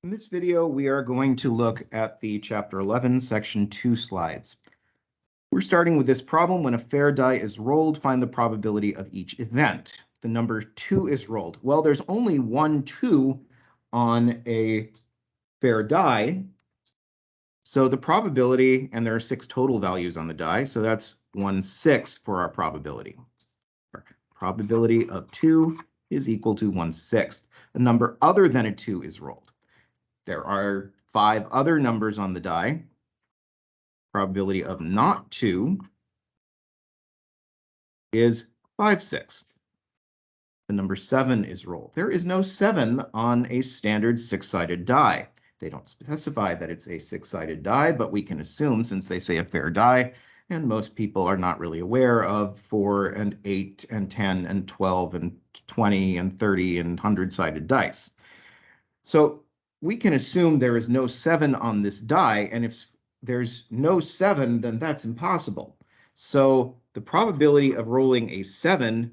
In this video, we are going to look at the Chapter 11, Section 2 slides. We're starting with this problem. When a fair die is rolled, find the probability of each event. The number 2 is rolled. Well, there's only one 2 on a fair die. So the probability, and there are 6 total values on the die, so that's 1/6 for our probability. Our probability of 2 is equal to 1/6. A number other than a 2 is rolled. There are 5 other numbers on the die. Probability of not 2 is 5/6. The number 7 is rolled. There is no 7 on a standard 6-sided die. They don't specify that it's a 6-sided die, but we can assume, since they say a fair die, and most people are not really aware of 4 and 8 and 10 and 12 and 20 and 30 and 100-sided dice. So we can assume there is no 7 on this die, and if there's no 7, then that's impossible. So the probability of rolling a 7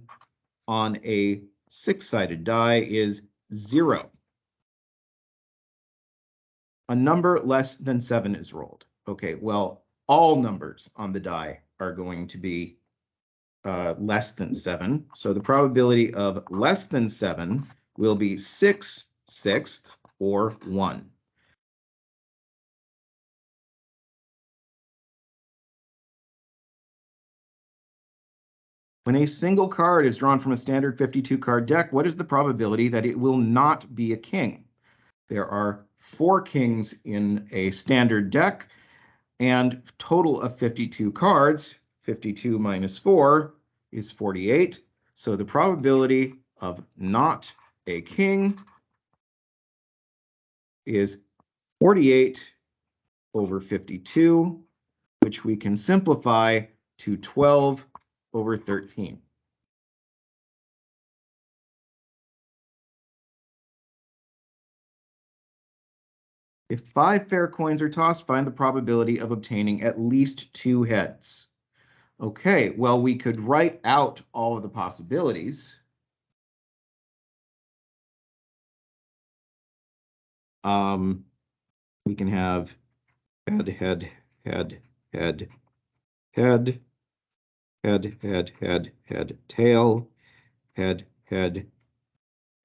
on a 6-sided die is 0. A number less than 7 is rolled. Okay, well, all numbers on the die are going to be less than 7. So the probability of less than 7 will be 6/6 or 1. When a single card is drawn from a standard 52-card deck, what is the probability that it will not be a king? There are 4 kings in a standard deck, and total of 52 cards. 52 minus 4 is 48. So the probability of not a king is 48 over 52, which we can simplify to 12 over 13. If 5 fair coins are tossed, find the probability of obtaining at least 2 heads. Okay, well, we could write out all of the possibilities. We can have head, head, head, head, head, head, head, head, head, tail, head, head,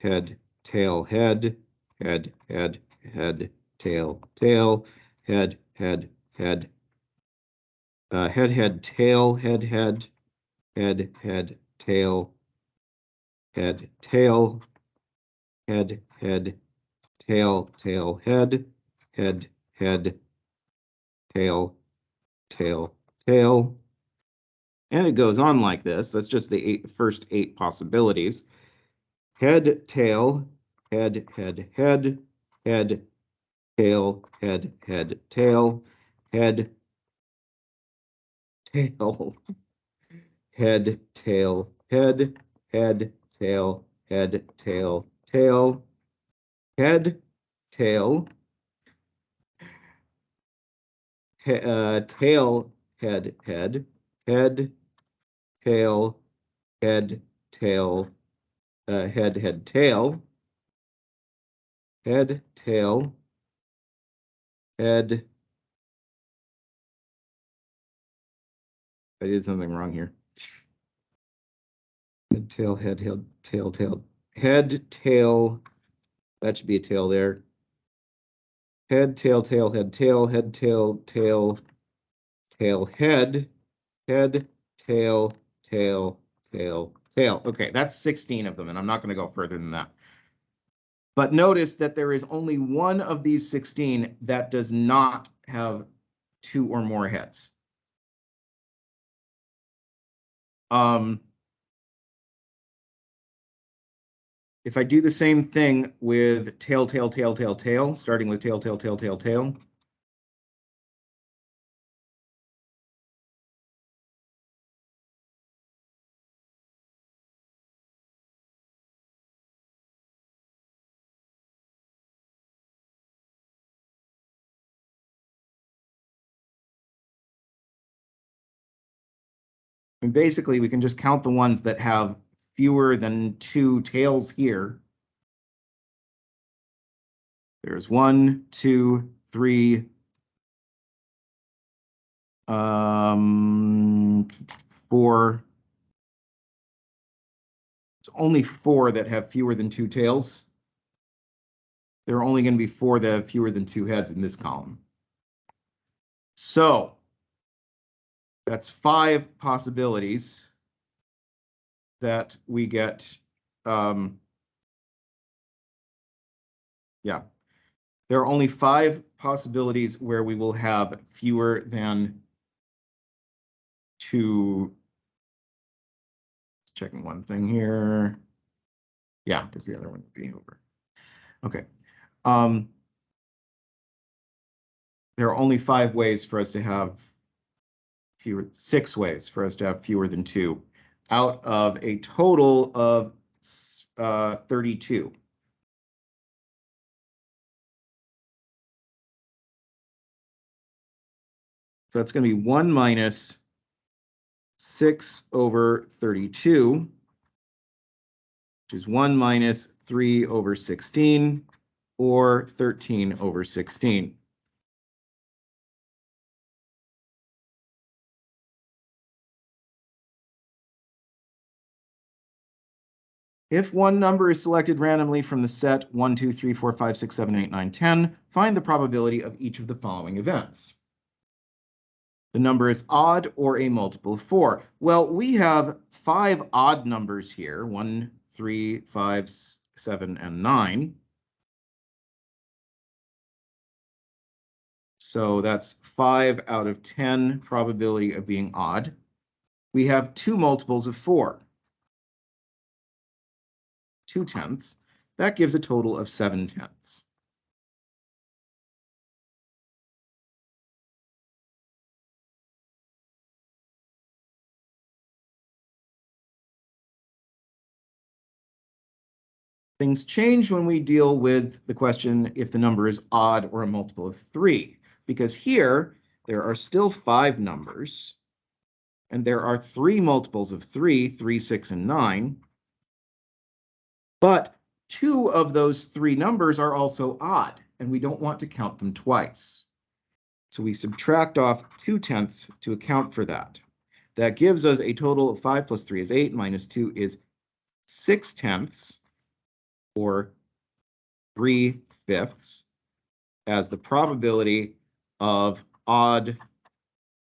head, tail, head, head, head, head, tail, tail, head, head, head, head, head, tail, head, head, head, head, tail, head, tail, head, head, tail, tail, head, head, head, tail, tail, tail. And it goes on like this. That's just the first 8 possibilities. Head, tail, head, head, head, head, tail, head, head, tail, head, tail, head, tail, head, head, tail, head, tail, tail, head, tail, tail, head, head, head, tail, head, tail, head, head, tail, head, tail, head. I did something wrong here. Head, tail, head, head, tail, tail, head, tail. That should be a tail there. Head, tail, tail, head, tail, head, tail, tail, tail, head, head, tail, tail, tail, tail. Okay, that's 16 of them, and I'm not going to go further than that. But notice that there is only one of these 16 that does not have 2 or more heads. If I do the same thing with tail, tail, tail, tail, tail, starting with tail, tail, tail, tail, tail. And basically, we can just count the ones that have fewer than 2 tails here. There's 1, 2, 3, 4. It's only 4 that have fewer than 2 tails. There are only going to be 4 that have fewer than 2 heads in this column. So that's 5 possibilities that we get. Yeah, there are only 5 possibilities where we will have fewer than 2. Just checking one thing here. Yeah, because the other one would be over. Okay. There are only 5 ways for us to have fewer, 6 ways for us to have fewer than 2 out of a total of 32. So that's going to be 1 minus 6 over 32, which is 1 minus 3 over 16, or 13 over 16. If one number is selected randomly from the set 1, 2, 3, 4, 5, 6, 7, 8, 9, 10, find the probability of each of the following events. The number is odd or a multiple of 4. Well, we have 5 odd numbers here, 1, 3, 5, 7, and 9. So that's 5 out of 10 probability of being odd. We have 2 multiples of 4, 2 tenths. That gives a total of 7 tenths. Things change when we deal with the question if the number is odd or a multiple of 3, because here there are still 5 numbers, and there are 3 multiples of 3, 3, 6, and 9, but 2 of those 3 numbers are also odd, and we don't want to count them twice. So we subtract off 2 tenths to account for that. That gives us a total of 5 plus 3 is 8, minus 2 is 6 tenths, or 3/5, as the probability of odd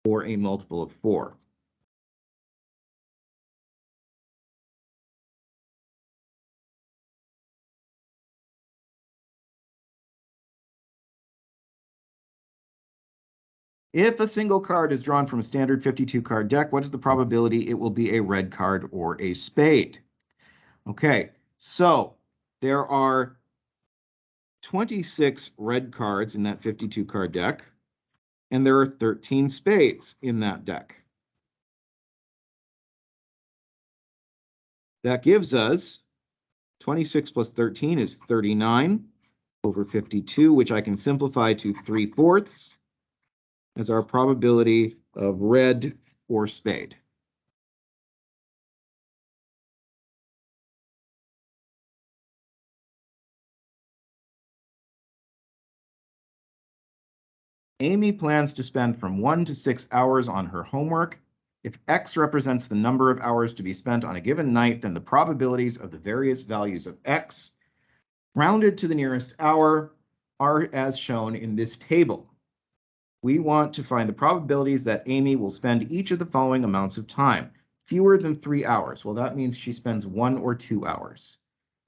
or a multiple of 4. If a single card is drawn from a standard 52 card deck, what is the probability it will be a red card or a spade? Okay, so there are 26 red cards in that 52 card deck, and there are 13 spades in that deck. That gives us 26 plus 13 is 39 over 52, which I can simplify to 3/4 as our probability of red or spade. Amy plans to spend from 1 to 6 hours on her homework. If X represents the number of hours to be spent on a given night, then the probabilities of the various values of X, rounded to the nearest hour, are as shown in this table. We want to find the probabilities that Amy will spend each of the following amounts of time. Fewer than 3 hours. Well, that means she spends 1 or 2 hours.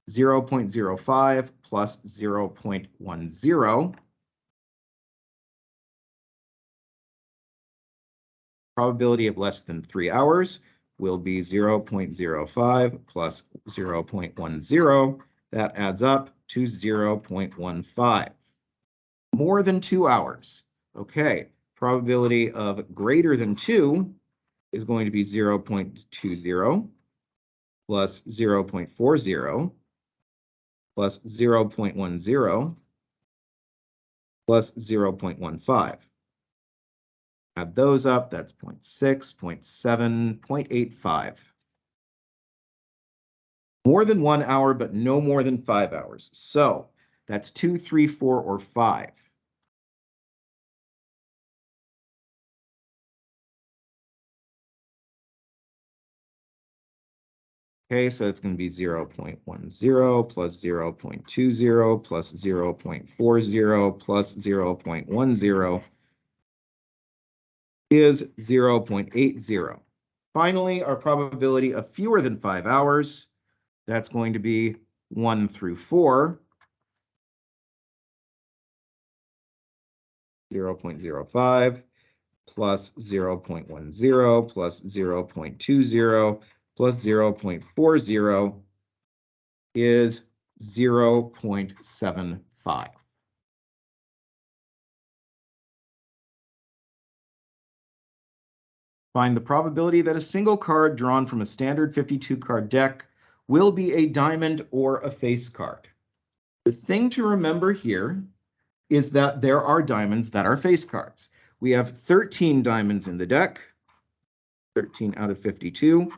0.05 plus 0.10. Probability of less than 3 hours will be 0.05 plus 0.10. That adds up to 0.15. More than 2 hours. Okay, probability of greater than 2 is going to be 0.20 plus 0.40 plus 0.10 plus 0.15. Add those up, that's 0.6, 0.7, 0.85. More than 1 hour, but no more than 5 hours. So That's 2, 3, 4, or 5. Okay, so it's going to be 0.10 plus 0.20 plus 0.40 plus 0.10 is 0.80. Finally, our probability of fewer than 5 hours, that's going to be 1 through 4, 0.05 plus 0.10 plus 0.20 plus 0.40 is 0.75. Find the probability that a single card drawn from a standard 52-card deck will be a diamond or a face card. The thing to remember here is that there are diamonds that are face cards. We have 13 diamonds in the deck, 13 out of 52.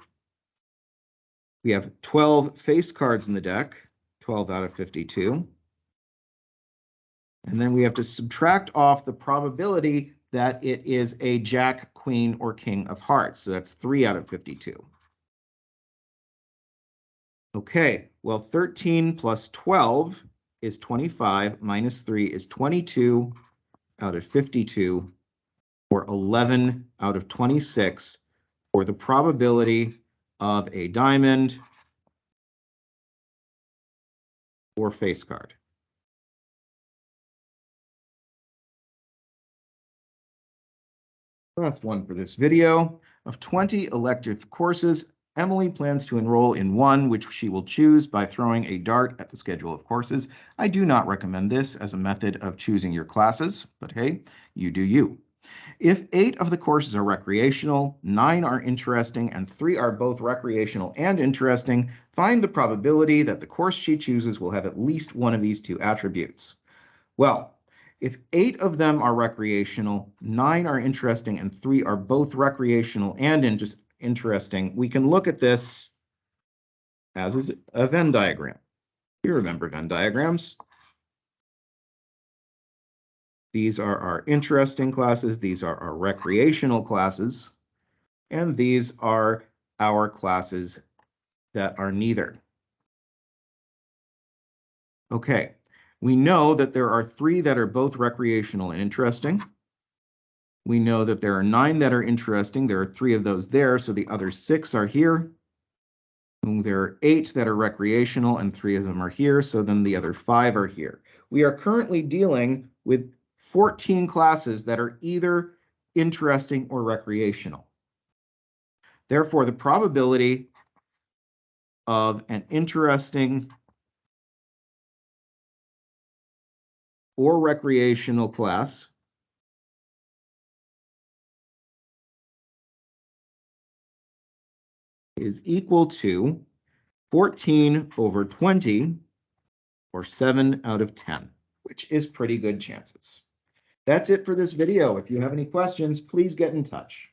We have 12 face cards in the deck, 12 out of 52. And then we have to subtract off the probability that it is a jack, queen, or king of hearts. So that's 3 out of 52. Okay, well, 13 plus 12 is 25, minus 3 is 22 out of 52, or 11 out of 26 for the probability of a diamond or face card. Last one for this video. Of 20 elective courses, Emily plans to enroll in one which she will choose by throwing a dart at the schedule of courses. I do not recommend this as a method of choosing your classes, but hey, you do you. If 8 of the courses are recreational, 9 are interesting, and 3 are both recreational and interesting, find the probability that the course she chooses will have at least one of these 2 attributes. Well, if 8 of them are recreational, 9 are interesting, and 3 are both recreational and interesting, we can look at this as a Venn diagram. You remember Venn diagrams. These are our interesting classes, these are our recreational classes, and these are our classes that are neither. Okay, we know that there are 3 that are both recreational and interesting. We know that there are 9 that are interesting. There are 3 of those there, so the other 6 are here. And there are 8 that are recreational, and 3 of them are here, so then the other 5 are here. We are currently dealing with 14 classes that are either interesting or recreational. Therefore, the probability of an interesting or recreational class is equal to 14 over 20, or 7 out of 10, which is pretty good chances. That's it for this video. If you have any questions, please get in touch.